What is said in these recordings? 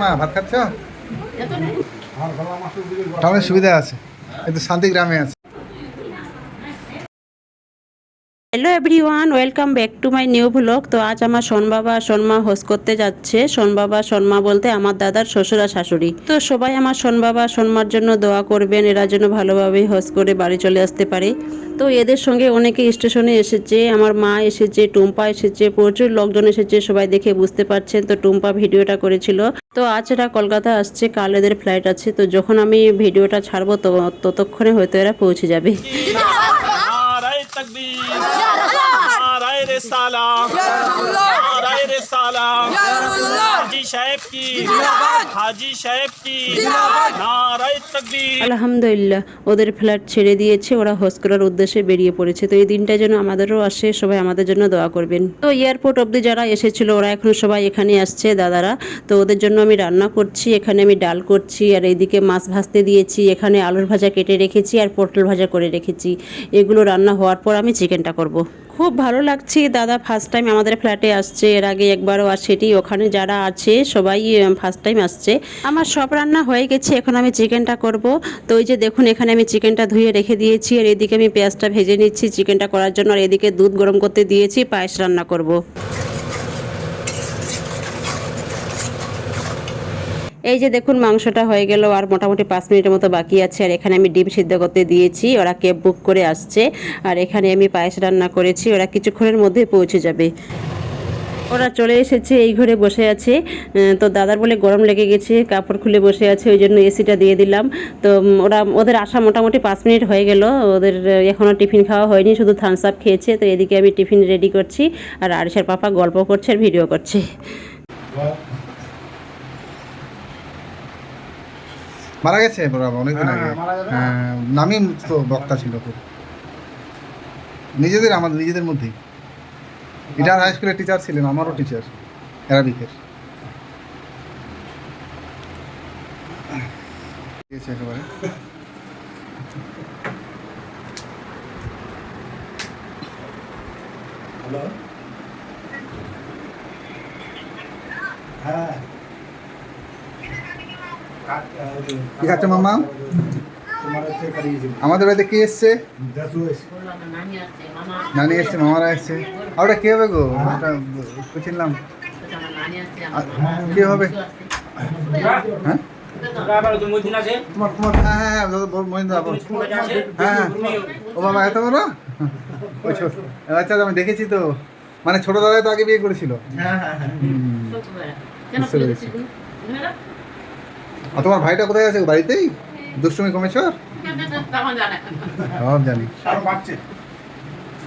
মা ভাত খাচ্ছ? টাউনের সুবিধা আছে, কিন্তু শান্তি গ্রামে আছে। Hello everyone, welcome back to my new blog. তো আজ আমার সোনবাবা সোনমা হোস্ট করতে যাচ্ছে। সোনবাবা সোনমা বলতে আমার দাদার শ্বশুর আর শাশুড়ি। তো সবাই আমার সোনবাবা সোনমার জন্য দোয়া করবেন, এরা যেন ভালোভাবে হোস্ট করে বাড়ি চলে আসতে পারে। তো এদের সঙ্গে অনেকে স্টেশনে এসেছে, আমার মা এসেছে, টুম্পা এসেছে, প্রচুর লোকজন এসেছে, সবাই দেখে বুঝতে পারছেন। তো টুম্পা ভিডিওটা করেছিল। তো আজ এরা কলকাতা আসছে, কাল এদের ফ্লাইট আছে। তো যখন আমি ভিডিওটা ছাড়বো ততক্ষণে হয়তো এরা পৌঁছে যাবে। नाराए रिसाला नाराए रिसाला हाजी साहब की हाजी साहब की नाराए तकबीर। আলহামদুলিল্লাহ, ওদের ফ্ল্যাট ছেড়ে দিয়েছে, ওরা হোস্ট করার উদ্দেশ্যে বেরিয়ে পড়েছে। তো এই দিনটা যেন আমাদেরও আসে, সবাই আমাদের জন্য দোয়া করবেন। তো এয়ারপোর্ট অবধি যারা এসেছিল ওরা এখন সবাই এখানে আসছে দাদারা। তো ওদের জন্য আমি রান্না করছি, এখানে আমি ডাল করছি, আর এইদিকে মাছ ভাজতে দিয়েছি, এখানে আলুর ভাজা কেটে রেখেছি আর পটল ভাজা করে রেখেছি। এগুলো রান্না হওয়ার পর আমি চিকেনটা করব। খুব ভালো লাগছে, দাদা ফার্স্ট টাইম আমাদের ফ্ল্যাটে আসছে, এর আগে একবারও আসেনি। ওখানে যারা আছে সবাই ফার্স্ট টাইম আসছে। আমার সব রান্না হয়ে গেছে, এখন আমি চিকেনটা করব। তো ওই যে দেখুন, এখানে আমি চিকেনটা ধুয়ে রেখে দিয়েছি, আর এদিকে আমি পেঁয়াজটা ভেজে নিচ্ছি চিকেনটা করার জন্য, আর এদিকে দুধ গরম করতে দিয়েছি, পায়েস রান্না করব। এই যে দেখুন, মাংসটা হয়ে গেল, আর মোটামুটি 5 মিনিটের মতো বাকি আছে। আর এখানে আমি ডিম সিদ্ধ করতে দিয়েছি, ওরা ক্যাব বুক করে আসছে। আর এখানে আমি পায়েস রান্না করেছি, ওরা কিছুক্ষণের মধ্যে পৌঁছে যাবে। ওরা চলে এসেছে, এই ঘরে বসে আছে। তো দাদার বলে গরম লেগে গেছে, কাপড় খুলে বসে আছে, ওই জন্য এসিটা দিয়ে দিলাম। তো ওদের আসা মোটামুটি 5 মিনিট হয়ে গেল, ওদের এখনও টিফিন খাওয়া হয়নি, শুধু থামস আপ খেয়েছে। তো এদিকে আমি টিফিন রেডি করছি, আর আরিশার পাপা গল্প করছে আর ভিডিও করছে। মারা গেছে বাবা অনেকদিন আগে। হ্যাঁ, নামই তো বক্তা ছিল খুব, আমাদের নিজেদের মধ্যেই। ইটার হাই স্কুলের টিচার ছিলেন, আমারও টিচার অ্যারাবিকের। একেবারে হ্যালো, হ্যাঁ কি খাচ্ছে মাম্মা? আমাদের বাড়িতে কে এসছে? নানি এসছে, মামারা এসছে। আর ওটা কে হবে গো? ওটা বুঝলাম কে হবে? হ্যাঁ হ্যাঁ, ও বাবা এত বড়? আচ্ছা, আমি দেখেছি তো, মানে ছোট দাদাই তো আগে বিয়ে করেছিল। বুঝতে পেরেছি। তোমার ভাইটা কোথায় আছে? বাড়িতেই? দুষ্টুমি কমেশ্বর? সব জানি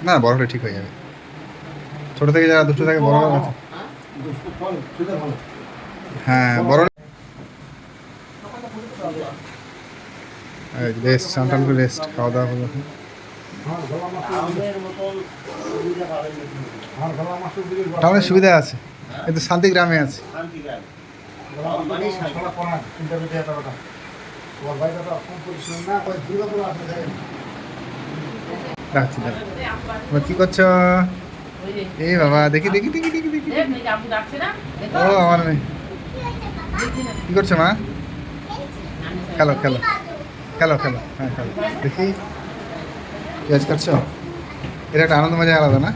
না, বড় হলে ঠিক হয়ে যাবে। ছোট থেকে যারা দুষ্ট থাকে বড় হওয়ার কথা। হ্যাঁ, বড় রেস্ট, সান্তান করে রেস্ট, খাওয়া দাওয়া করবো। টাউনের সুবিধা আছে, কিন্তু শান্তি গ্রামে আছে। কি করছো? এই বাবা, দেখি দেখি দেখি দেখি দেখি। ও আমার নেই, কি করছো মা? খেলো খেলো খেলো খেলো, হ্যাঁ খেলো। দেখি কাজ করছো, এটা একটা আনন্দ মজা আলাদা না?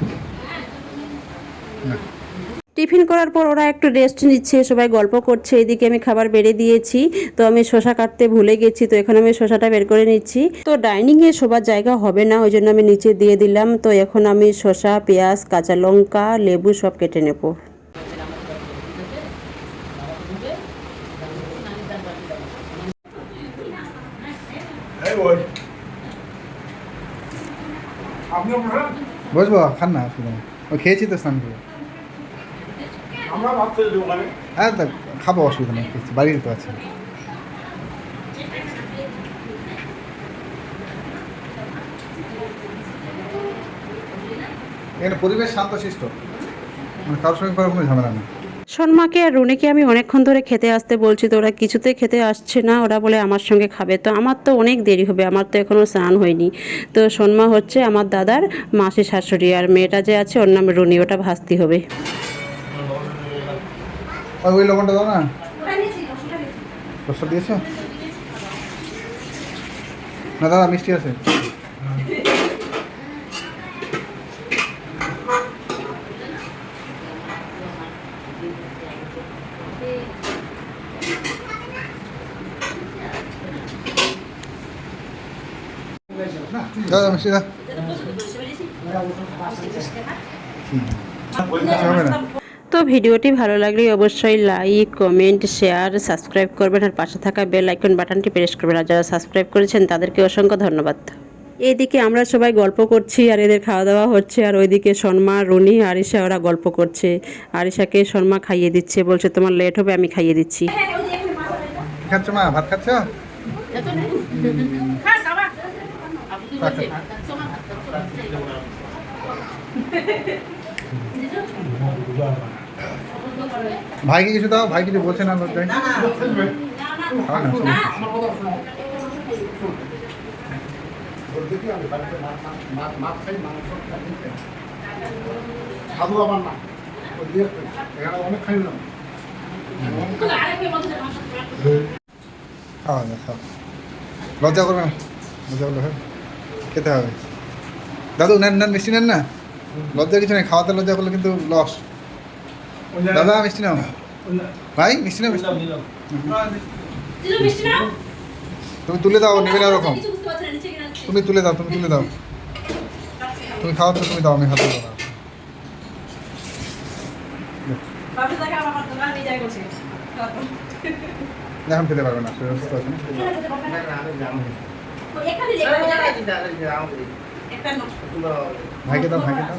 টিফিন করার পর ওরা একটু রেস্ট নিচ্ছে, সবাই গল্প করছে। এদিকে আমি খাবার বেড়ে দিয়েছি। তো আমি শসা কাটতে ভুলে গেছি, তো এখন আমি শসাটা বের করে নিচ্ছি। তো ডাইনিংয়ে সবার জায়গা হবে না, ওই জন্য আমি নিচে দিয়ে দিলাম। তো এখন আমি শসা, পেঁয়াজ, কাঁচা লঙ্কা, লেবু সব কেটে নেব। বসবো, খান না, ও খেয়েছি তো স্নান করে। হ্যাঁ খাবো, অসুবিধা নেই, বাড়িতে তো আছে। এখানে পরিবেশ শান্তশিষ্ট, মানে কারোর সঙ্গে করার কোনো ঝামেলা নেই। সন্মাকে আর রুনিকে আমি অনেকক্ষণ ধরে খেতে আসতে বলছি, তো ওরা কিছুতেই খেতে আসছে না। ওরা বলে আমার সঙ্গে খাবে। তো আমার তো অনেক দেরি হবে, আমার তো এখনও স্নান হয়নি। তো সন্মা হচ্ছে আমার দাদার মাসির শাশুড়ি, আর মেয়েটা যে আছে ওর নাম রুনি, ওটা ভাস্তি হবে। ওই লবণটা দাও না, রসটা দিয়েছো না দাদা? মিষ্টি আছে। দাদা মিষ্টি দাও। হবে না। তো ভিডিওটি ভালো লাগলে অবশ্যই লাইক, কমেন্ট, শেয়ার, সাবস্ক্রাইব করবেন আর পাশে থাকা বেল আইকন বাটনটি প্রেস করবেন। আর যারা সাবস্ক্রাইব করেছেন তাদেরকে অসংখ্য ধন্যবাদ। এইদিকে আমরা সবাই গল্প করছি আর এদের খাওয়া দাওয়া হচ্ছে, আর ওইদিকে শর্মা, রুনি, আরিশা ওরা গল্প করছে। আরিশাকে শর্মা খাইয়ে দিচ্ছে, বলছে তোমার লেট হবে, আমি খাইয়ে দিচ্ছি। খাচ্ছ মা? ভাত খাচ্ছ? ভাইকে কিছু দাও, ভাই কিছু বলছে না লজ্জায়? খাও না, চলো। সাধু আবার না অনেক খাই না। খাও না, খাও। লজ্জা করবে না, লজ্জা করলে হবে, খেতে হবে। দাদু নেন নেন, মিষ্টি নেন না, লজ্জা কিছু নেই। খাওয়াতে লজ্জা করলে কিন্তু লস। দাদা মিষ্টি নাও, ভাই মিষ্টি নাও। তুমি তুলে দাও, নেবে না ওরকম। তুমি তুলে দাও, তুমি তুলে দাও। তুমি খাওয়া তো তুমি দাও, আমি হাতে দাও। এখন খেতে পারবে না, সুস্থ আছে না। ভাইকে দাও, ভাইকে দাও,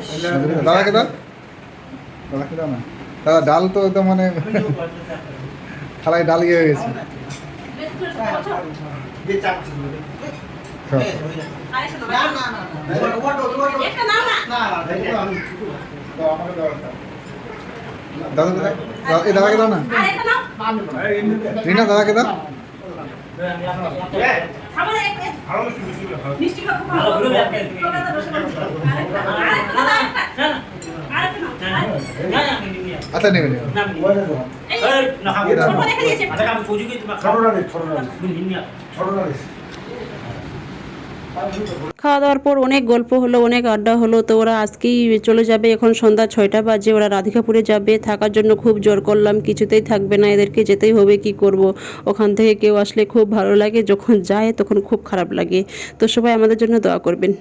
দাদাকে দাও, দাদাকে দাও না। দাদা ডাল তো একদম মানে থালায় ডাল ইয়ে হয়ে গেছে। দাদাকে দাও, এই দাদাকে দাও না, রিনা দাদাকে দাও। আচ্ছা নেবে নেবে। খাওয়া দাওয়ার পর অনেক গল্প হলো, অনেক আড্ডা হলো। তো ওরা আজকেই চলে যাবে, এখন সন্ধ্যা 6টা বাজে। ওরা রাধিকাপুরে যাবে, থাকার জন্য খুব জোর করলাম, কিছুতেই থাকবে না, এদেরকে যেতেই হবে, কি করব। ওখান থেকে কেউ আসলে খুব ভালো লাগে, যখন যায় তখন খুব খারাপ লাগে। তো সবাই আমাদের জন্য দোয়া করবেন।